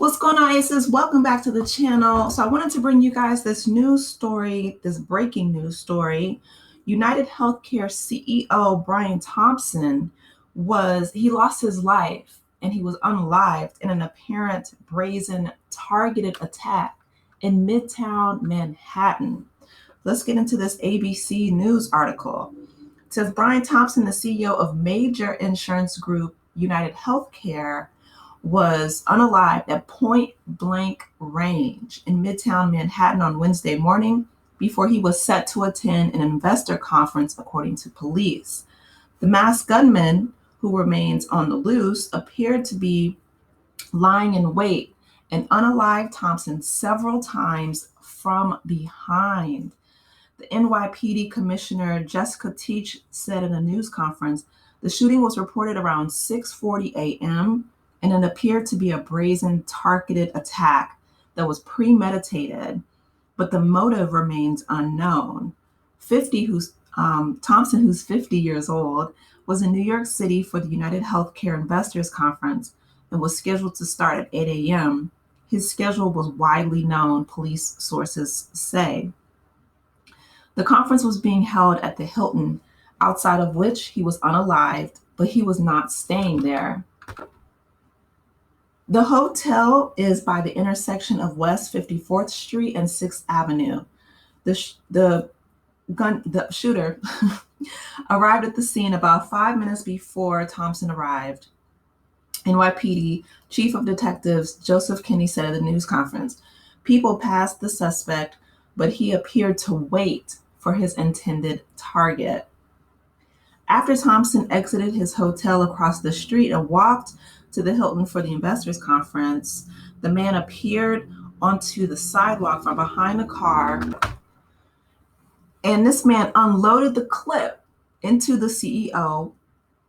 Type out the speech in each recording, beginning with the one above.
What's going on, Aces? Welcome back to the channel. So I wanted to bring you guys this news story, this breaking news story. United Healthcare CEO Brian Thompson he lost his life and he was unalived in an apparent brazen targeted attack in Midtown Manhattan. Let's get into this ABC News article. It says Brian Thompson, the CEO of major insurance group United Healthcare, was unalived at point blank range in Midtown Manhattan on Wednesday morning before he was set to attend an investor conference, according to police. The masked gunman, who remains on the loose, appeared to be lying in wait and unalived Thompson several times from behind. The NYPD Commissioner Jessica Teach said in a news conference, the shooting was reported around 6:40 a.m. and it appeared to be a brazen targeted attack that was premeditated, but the motive remains unknown. Thompson, who's 50 years old, was in New York City for the United Healthcare Investors Conference and was scheduled to start at 8 a.m. His schedule was widely known, police sources say. The conference was being held at the Hilton, outside of which he was unalived, but he was not staying there. The hotel is by the intersection of West 54th Street and 6th Avenue. The shooter arrived at the scene about 5 minutes before Thompson arrived. NYPD Chief of Detectives Joseph Kinney said at the news conference, people passed the suspect, but he appeared to wait for his intended target. After Thompson exited his hotel across the street and walked to the Hilton for the investors conference, the man appeared onto the sidewalk from behind the car, and this man unloaded the clip into the CEO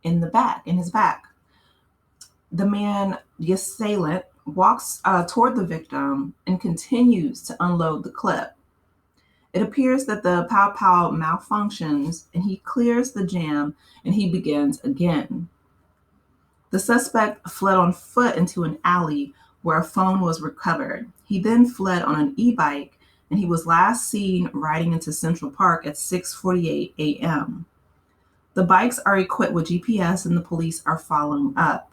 in his back. The assailant, walks toward the victim and continues to unload the clip. It appears that the pow-pow malfunctions and he clears the jam and he begins again. The suspect fled on foot into an alley where a phone was recovered. He then fled on an e-bike and he was last seen riding into Central Park at 6:48 a.m. The bikes are equipped with GPS and the police are following up.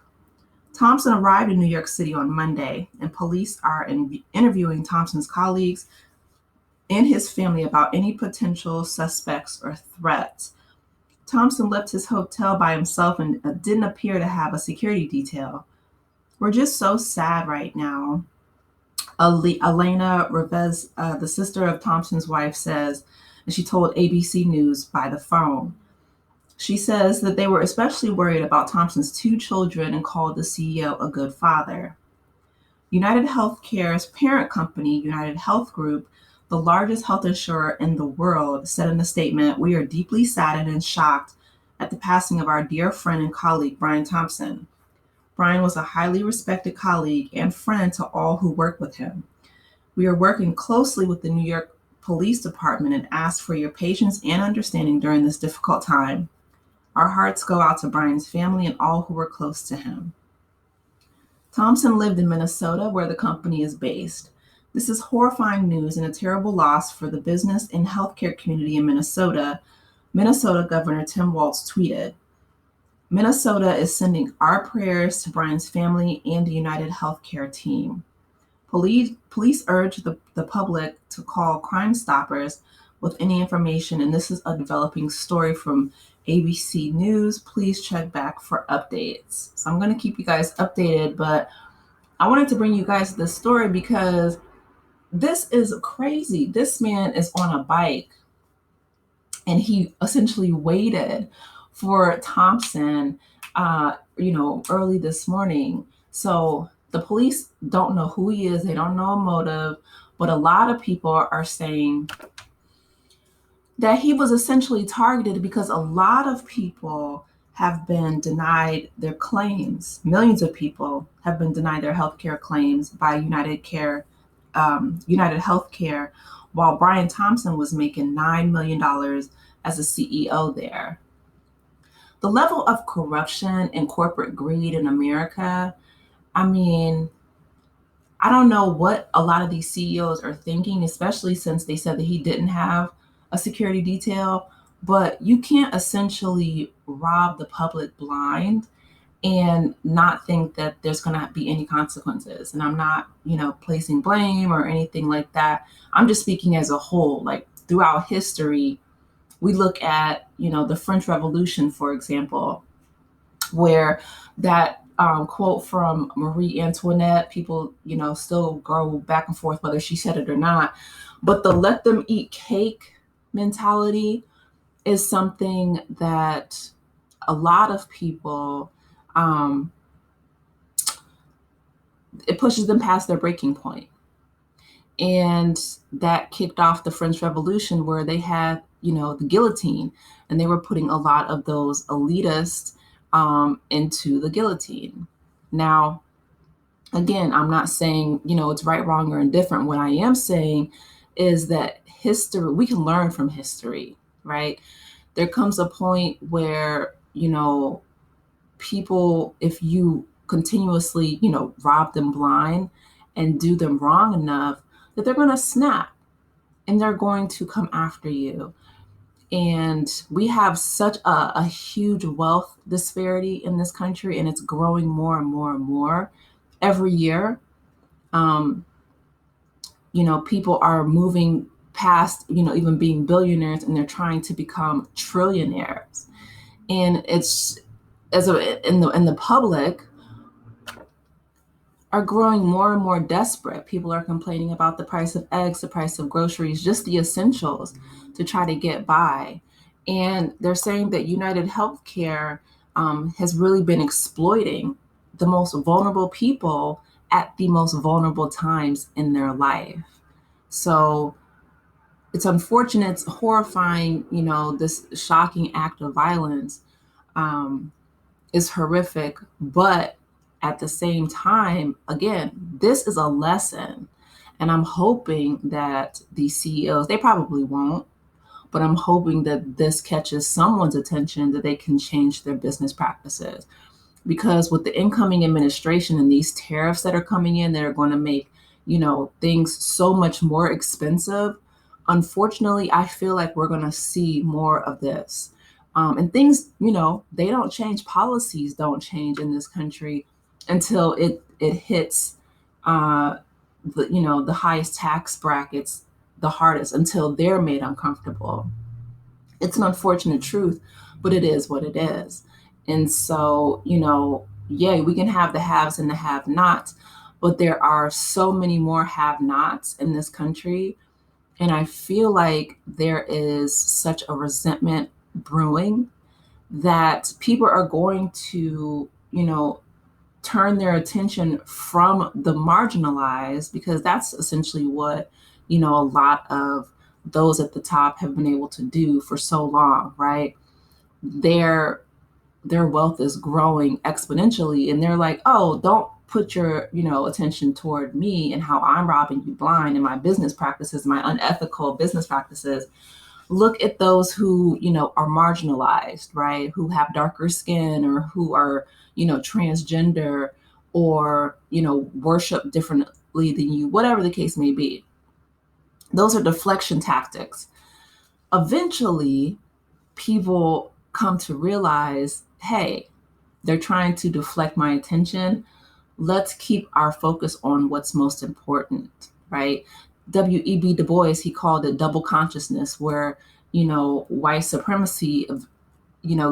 Thompson arrived in New York City on Monday and police are interviewing Thompson's colleagues and his family about any potential suspects or threats. Thompson left his hotel by himself and didn't appear to have a security detail. We're just so sad right now. Elena Revez, the sister of Thompson's wife, says, and she told ABC News by the phone. She says that they were especially worried about Thompson's 2 children and called the CEO a good father. United Healthcare's parent company, United Health Group, the largest health insurer in the world, said in a statement, we are deeply saddened and shocked at the passing of our dear friend and colleague, Brian Thompson. Brian was a highly respected colleague and friend to all who worked with him. We are working closely with the New York Police Department and ask for your patience and understanding during this difficult time. Our hearts go out to Brian's family and all who were close to him. Thompson lived in Minnesota, where the company is based. This is horrifying news and a terrible loss for the business and healthcare community in Minnesota, Minnesota Governor Tim Walz tweeted. Minnesota is sending our prayers to Brian's family and the United Healthcare team. Police urge the public to call Crime Stoppers with any information, and this is a developing story from ABC News. Please check back for updates. So I'm going to keep you guys updated, but I wanted to bring you guys this story because this is crazy. This man is on a bike and he essentially waited for Thompson, early this morning. So the police don't know who he is. They don't know a motive, but a lot of people are saying that he was essentially targeted because a lot of people have been denied their claims. Millions of people have been denied their healthcare claims by United Healthcare, while Brian Thompson was making $9 million as a CEO there. The level of corruption and corporate greed in America, I I don't know what a lot of these CEOs are thinking, especially since they said that he didn't have a security detail. But you can't essentially rob the public blind and not think that there's going to be any consequences. And I'm not, placing blame or anything like that. I'm just speaking as a whole. Like throughout history, we look at, the French Revolution, for example, where that quote from Marie Antoinette, people, still go back and forth whether she said it or not. But the let them eat cake mentality is something that a lot of people, um, it pushes them past their breaking point. And that kicked off the French Revolution, where they had, the guillotine, and they were putting a lot of those elitists into the guillotine. Now, again, I'm not saying, it's right, wrong, or indifferent. What I am saying is that history, we can learn from history, right? There comes a point where, people, if you continuously, rob them blind and do them wrong enough, that they're going to snap and they're going to come after you. And we have such a huge wealth disparity in this country, and it's growing more and more and more every year. Um, People are moving past, even being billionaires, and they're trying to become trillionaires. And it's in the public are growing more and more desperate. People are complaining about the price of eggs, the price of groceries, just the essentials to try to get by. And they're saying that United Healthcare has really been exploiting the most vulnerable people at the most vulnerable times in their life. So it's unfortunate, it's horrifying, this shocking act of violence is horrific, but at the same time, again, this is a lesson. And I'm hoping that the CEOs, they probably won't, but I'm hoping that this catches someone's attention, that they can change their business practices. Because with the incoming administration and these tariffs that are coming in that are going to make, things so much more expensive, unfortunately, I feel like we're going to see more of this. And things, they don't change. Policies don't change in this country until it hits the highest tax brackets the hardest, until they're made uncomfortable. It's an unfortunate truth, but it is what it is. And so, yeah, we can have the haves and the have-nots, but there are so many more have-nots in this country. And I feel like there is such a resentment brewing that people are going to, turn their attention from the marginalized, because that's essentially what, a lot of those at the top have been able to do for so long, right? Their wealth is growing exponentially, and they're like, oh, don't put your, attention toward me and how I'm robbing you blind and my business practices, my unethical business practices. Look at those who, are marginalized, right? Who have darker skin, or who are, transgender, or, worship differently than you, whatever the case may be. Those are deflection tactics. Eventually, people come to realize, hey, they're trying to deflect my attention. Let's keep our focus on what's most important, right? W.E.B. Du Bois, he called it double consciousness, where, white supremacy,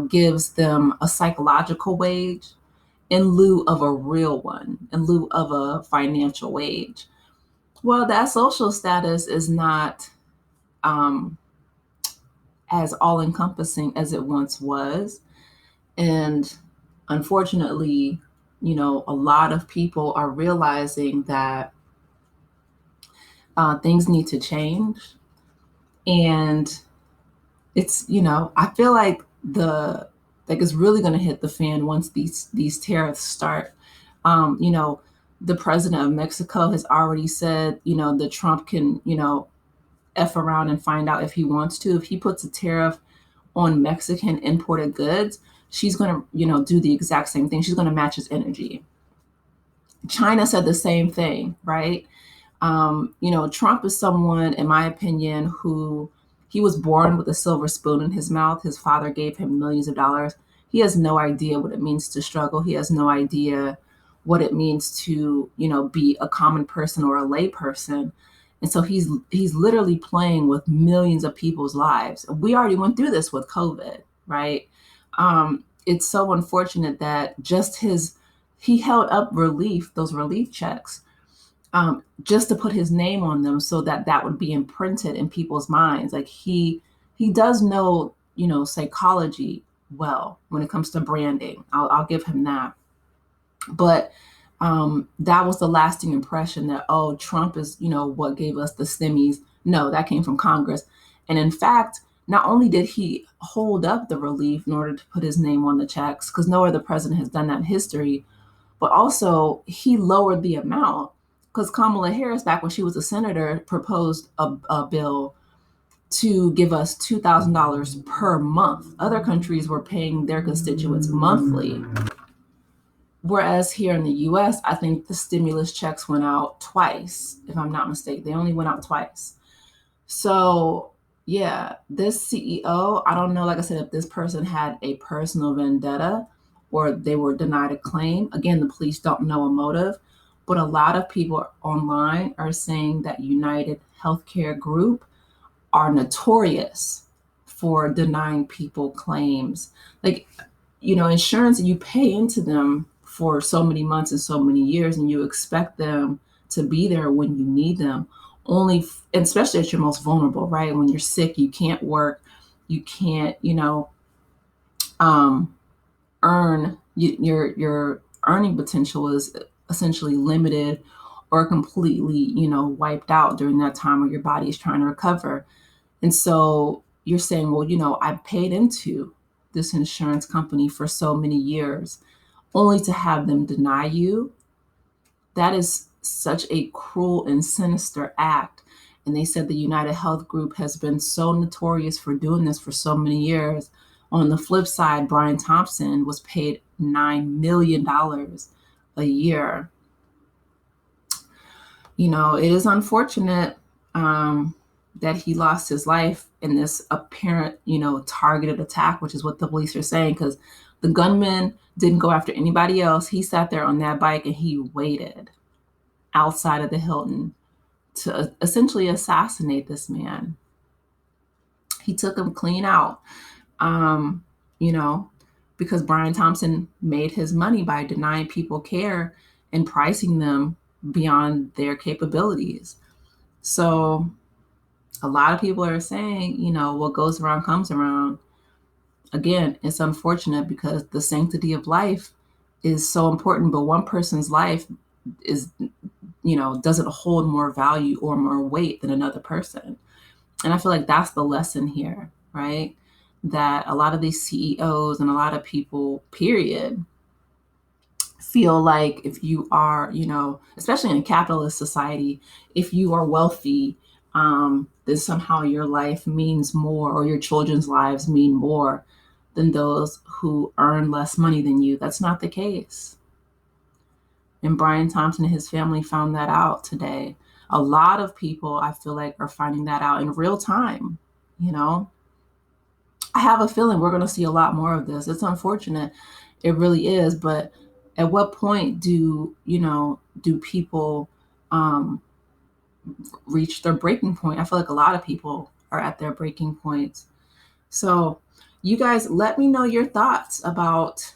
gives them a psychological wage in lieu of a real one, in lieu of a financial wage. Well, that social status is not as all encompassing as it once was. And unfortunately, a lot of people are realizing that things need to change. And it's, I feel like it's really going to hit the fan once these tariffs start. The president of Mexico has already said, that Trump can, F around and find out if he wants to. If he puts a tariff on Mexican imported goods, she's going to, do the exact same thing. She's going to match his energy. China said the same thing, right? Trump is someone, in my opinion, who he was born with a silver spoon in his mouth. His father gave him millions of dollars. He has no idea what it means to struggle. He has no idea what it means to, be a common person or a lay person. And so he's literally playing with millions of people's lives. We already went through this with COVID, right? It's so unfortunate that he held up those relief checks, just to put his name on them so that that would be imprinted in people's minds. Like he does know, psychology well when it comes to branding. I'll give him that. But that was the lasting impression that, oh, Trump is, what gave us the stimmies. No, that came from Congress. And in fact, not only did he hold up the relief in order to put his name on the checks, because no other president has done that in history, but also he lowered the amount, because Kamala Harris, back when she was a senator, proposed a bill to give us $2,000 per month. Other countries were paying their constituents monthly. Whereas here in the US, I think the stimulus checks went out twice, if I'm not mistaken. They only went out twice. So, yeah, this CEO, I don't know, like I said, if this person had a personal vendetta or they were denied a claim. Again, the police don't know a motive, but a lot of people online are saying that United Healthcare Group are notorious for denying people claims. Like, insurance, you pay into them for so many months and so many years, and you expect them to be there when you need them. And especially at your most vulnerable, right? When you're sick, you can't work, you can't, earn. Your earning potential is essentially limited or completely, wiped out during that time where your body is trying to recover. And so you're saying, well, I paid into this insurance company for so many years, only to have them deny you. That is such a cruel and sinister act. And they said the United Health Group has been so notorious for doing this for so many years. On the flip side, Brian Thompson was paid $9 million a year. It is unfortunate that he lost his life in this apparent, targeted attack, which is what the police are saying, because the gunman didn't go after anybody else. He sat there on that bike and he waited outside of the Hilton to essentially assassinate this man. He took him clean out, um, you know, because Brian Thompson made his money by denying people care and pricing them beyond their capabilities. So a lot of people are saying, what goes around comes around. Again, it's unfortunate because the sanctity of life is so important, but one person's life is, doesn't hold more value or more weight than another person. And I feel like that's the lesson here, right? That a lot of these CEOs and a lot of people, period, feel like if you are, especially in a capitalist society, if you are wealthy, then somehow your life means more or your children's lives mean more than those who earn less money than you. That's not the case. And Brian Thompson and his family found that out today. A lot of people, I feel like, are finding that out in real time. I have a feeling we're going to see a lot more of this. It's unfortunate. It really is. But at what point do people reach their breaking point? I feel like a lot of people are at their breaking points. So you guys, let me know your thoughts about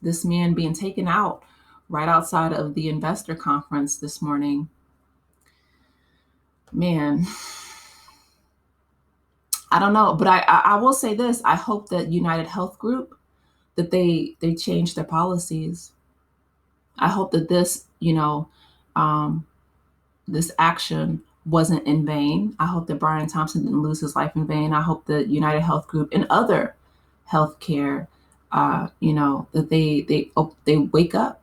this man being taken out right outside of the investor conference this morning. Man, I don't know, but I will say this. I hope that United Health Group, that they change their policies. I hope that this, this action wasn't in vain. I hope that Brian Thompson didn't lose his life in vain. I hope that United Health Group and other healthcare, that they wake up.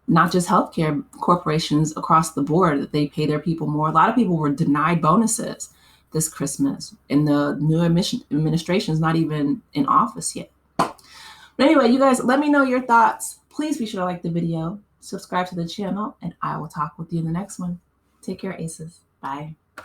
Not just healthcare corporations across the board, that they pay their people more. A lot of people were denied bonuses this Christmas, and the new administration is not even in office yet. But anyway, you guys, let me know your thoughts. Please be sure to like the video, subscribe to the channel, and I will talk with you in the next one. Take care, Aces. Bye.